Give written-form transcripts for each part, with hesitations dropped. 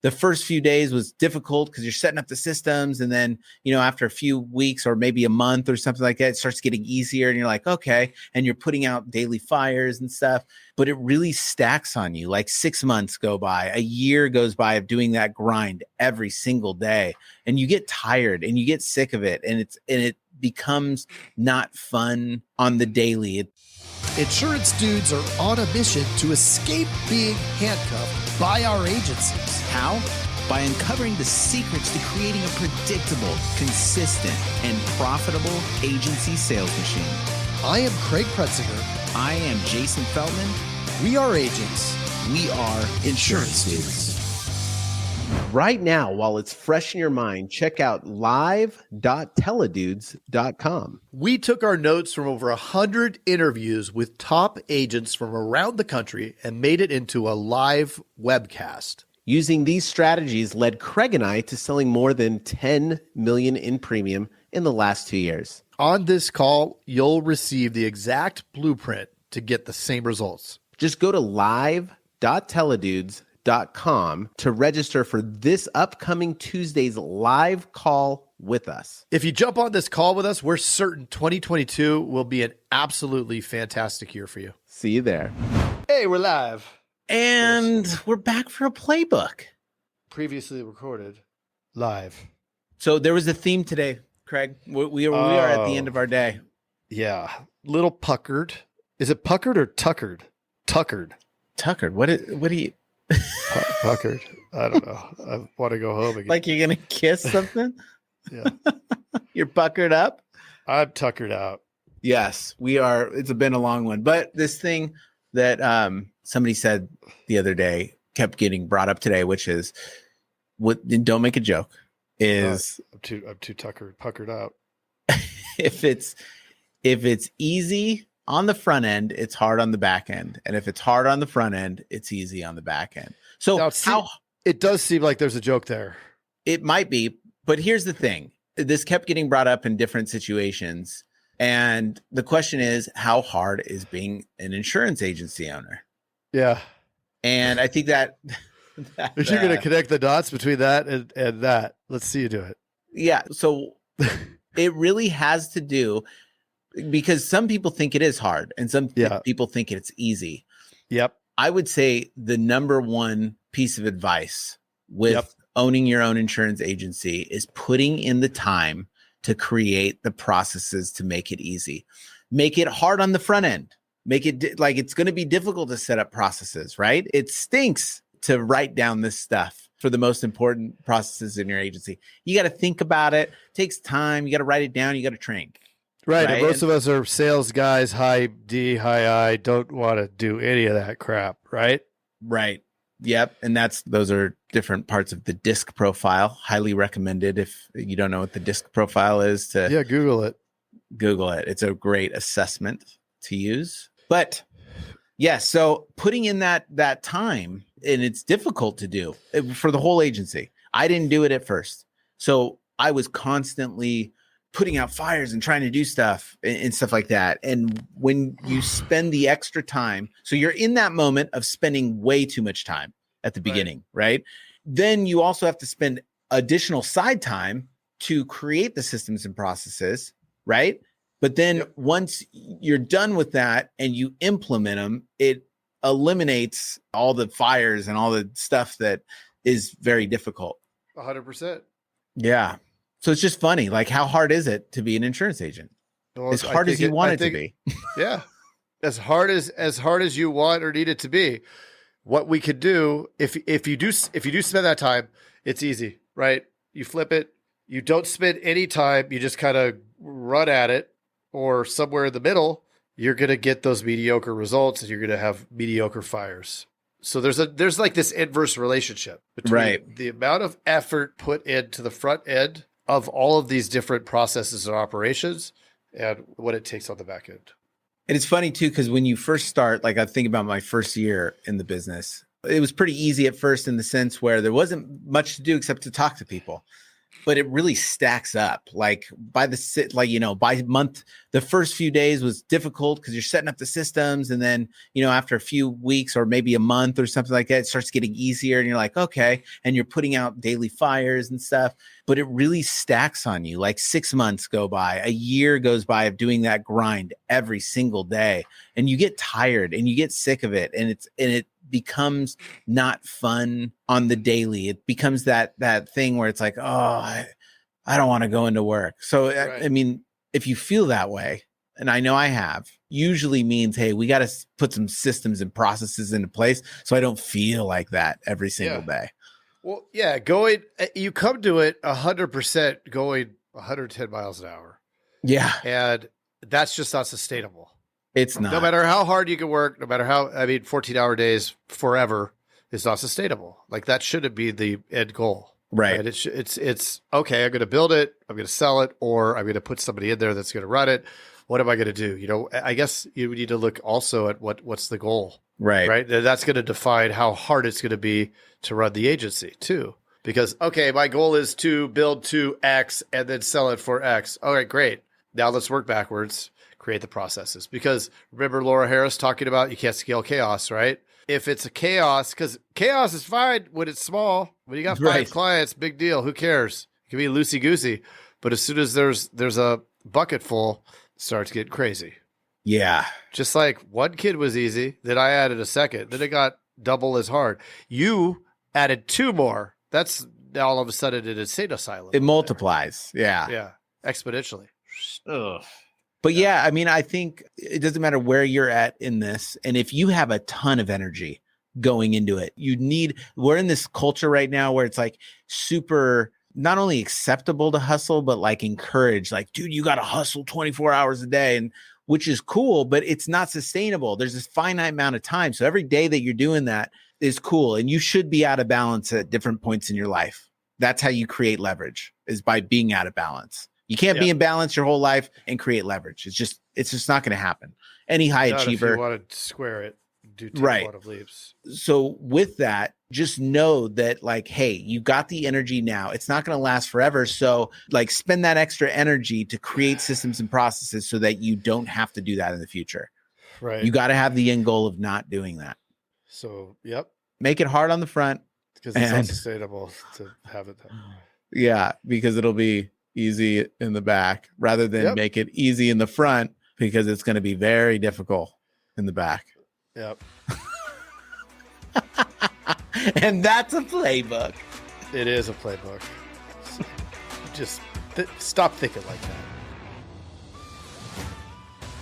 the first few days was difficult because you're setting up the systems. And then, after a few weeks or maybe a month or something like that, it starts getting easier and you're like, okay. And you're putting out daily fires and stuff, but it really stacks on you. Like 6 months go by, a year goes by of doing that grind every single day. And you get tired and you get sick of it. And it becomes not fun on the daily. Insurance dudes are on a mission to escape being handcuffed by our agencies. How? By uncovering the secrets to creating a predictable, consistent, and profitable agency sales machine. I am Craig Pretzinger. I am Jason Feltman. We are agents. We are insurance dudes. Right now, while it's fresh in your mind, check out live.teledudes.com. We took our notes from over 100 interviews with top agents from around the country and made it into a live webcast. Using these strategies led Craig and I to selling more than $10 million in premium in the last 2 years. On this call, you'll receive the exact blueprint to get the same results. Just go to live.teledudes.com to register for this upcoming Tuesday's live call with us. If you jump on this call with us, we're certain 2022 will be an absolutely fantastic year for you. See you there. Hey, we're live. And we're back for a playbook. Previously recorded live. So there was a theme today, Craig. We are at the end of our day. Yeah. Little puckered. Is it puckered or tuckered? Tuckered. Tuckered. What do you... Puckered. I don't know. I want to go home again. Like you're going to kiss something? Yeah. You're puckered up? I'm tuckered out. Yes, we are. It's been a long one. But this thing that somebody said the other day kept getting brought up today, which is, don't make a joke, is I'm too puckered out. if it's easy on the front end, it's hard on the back end. And if it's hard on the front end, it's easy on the back end. So now, it does seem like there's a joke there. It might be, but here's the thing. This kept getting brought up in different situations. And the question is, how hard is being an insurance agency owner? Yeah. And I think that if you're going to connect the dots between that and that, let's see you do it. Yeah. So it really has to do, because some people think it is hard and some people think it's easy. Yep. I would say the number one piece of advice with owning your own insurance agency is putting in the time to create the processes to make it easy. Make it hard on the front end. Make it like it's going to be difficult to set up processes, right? It stinks to write down this stuff for the most important processes in your agency. You got to think about it. It takes time. You got to write it down. You got to train. Right. And most of us are sales guys, high D, high I, don't want to do any of that crap, right? Right. Yep. And those are different parts of the disc profile. Highly recommended if you don't know what the disc profile is to Google it. It's a great assessment to use. But so putting in that time, and it's difficult to do for the whole agency. I didn't do it at first. So I was constantly putting out fires and trying to do stuff and stuff like that. And when you spend the extra time, so you're in that moment of spending way too much time at the beginning, right? Then you also have to spend additional side time to create the systems and processes, right? But then once you're done with that and you implement them, it eliminates all the fires and all the stuff that is very difficult. 100%. Yeah. So it's just funny. Like, how hard is it to be an insurance agent? Well, as hard as you want it to be. Yeah. As hard as you want or need it to be. What we could do, if you do spend that time, it's easy, right? You flip it. You don't spend any time. You just kind of run at it, or somewhere in the middle, you're going to get those mediocre results and you're going to have mediocre fires. So there's like this inverse relationship between the amount of effort put into the front end of all of these different processes and operations and what it takes on the back end. And it's funny too, because when you first start, like I think about my first year in the business, it was pretty easy at first in the sense where there wasn't much to do except to talk to people. but it really stacks up. Like by month, the first few days was difficult because you're setting up the systems. And then, after a few weeks or maybe a month or something like that, it starts getting easier and you're like, okay. And you're putting out daily fires and stuff, but it really stacks on you. Like 6 months go by, a year goes by of doing that grind every single day. And you get tired and you get sick of it. And it becomes not fun on the daily. It becomes that thing where it's like, oh, I don't want to go into work. So, right. I mean, if you feel that way, and I know I have, usually means, hey, we got to put some systems and processes into place so I don't feel like that every single day. Well, yeah, you come to it 100% going 110 miles an hour. Yeah. And that's just not sustainable. It's not. No matter how hard you can work, no matter 14-hour days forever is not sustainable. Like that shouldn't be the end goal. Right. It's okay. I'm going to build it. I'm going to sell it, or I'm going to put somebody in there that's going to run it. What am I going to do? I guess you need to look also at what's the goal. Right. Right. That's going to define how hard it's going to be to run the agency too. Because, okay, my goal is to build to X and then sell it for X. All right, great. Now let's work backwards. Create the processes, because remember Laura Harris talking about you can't scale chaos, right? If it's a chaos, because chaos is fine when it's small. When you got 5 clients, big deal. Who cares? It can be loosey goosey, but as soon as there's a bucket full, it starts getting crazy. Yeah, just like one kid was easy, then I added a second, then it got double as hard. You added 2 more. That's now all of a sudden an insane asylum. It multiplies. Yeah, exponentially. Ugh. But yeah, I mean, I think it doesn't matter where you're at in this. And if you have a ton of energy going into it, we're in this culture right now where it's like super, not only acceptable to hustle, but like encouraged, like, dude, you got to hustle 24 hours a day, and which is cool, but it's not sustainable. There's this finite amount of time. So every day that you're doing that is cool. And you should be out of balance at different points in your life. That's how you create leverage, is by being out of balance. You can't be in balance your whole life and create leverage. It's just not going to happen. Any high achiever, if you want to square it, do take right. a lot of leaps. So with that, just know that, like, hey, you got the energy now. It's not going to last forever. So like spend that extra energy to create systems and processes so that you don't have to do that in the future. Right. You got to have the end goal of not doing that. So, yep. Make it hard on the front. Because it's unsustainable to have it. Yeah, because it'll be easy in the back rather than make it easy in the front, because it's going to be very difficult in the back. Yep. And that's a playbook. It is a playbook. So just stop thinking like that.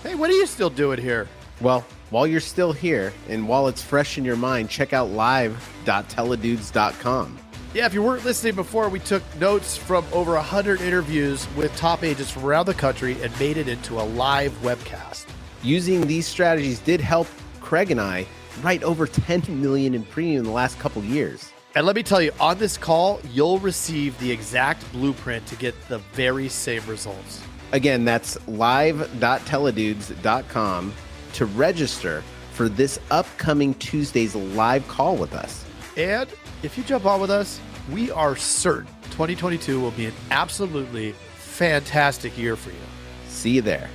Hey, what are you still doing here? Well, while you're still here and while it's fresh in your mind, check out live.teledudes.com. Yeah, if you weren't listening before, we took notes from over 100 interviews with top agents from around the country and made it into a live webcast. Using these strategies did help Craig and I write over $10 million in premium in the last couple years. And let me tell you, on this call, you'll receive the exact blueprint to get the very same results. Again, that's live.teledudes.com to register for this upcoming Tuesday's live call with us. And if you jump on with us, we are certain 2022 will be an absolutely fantastic year for you. See you there.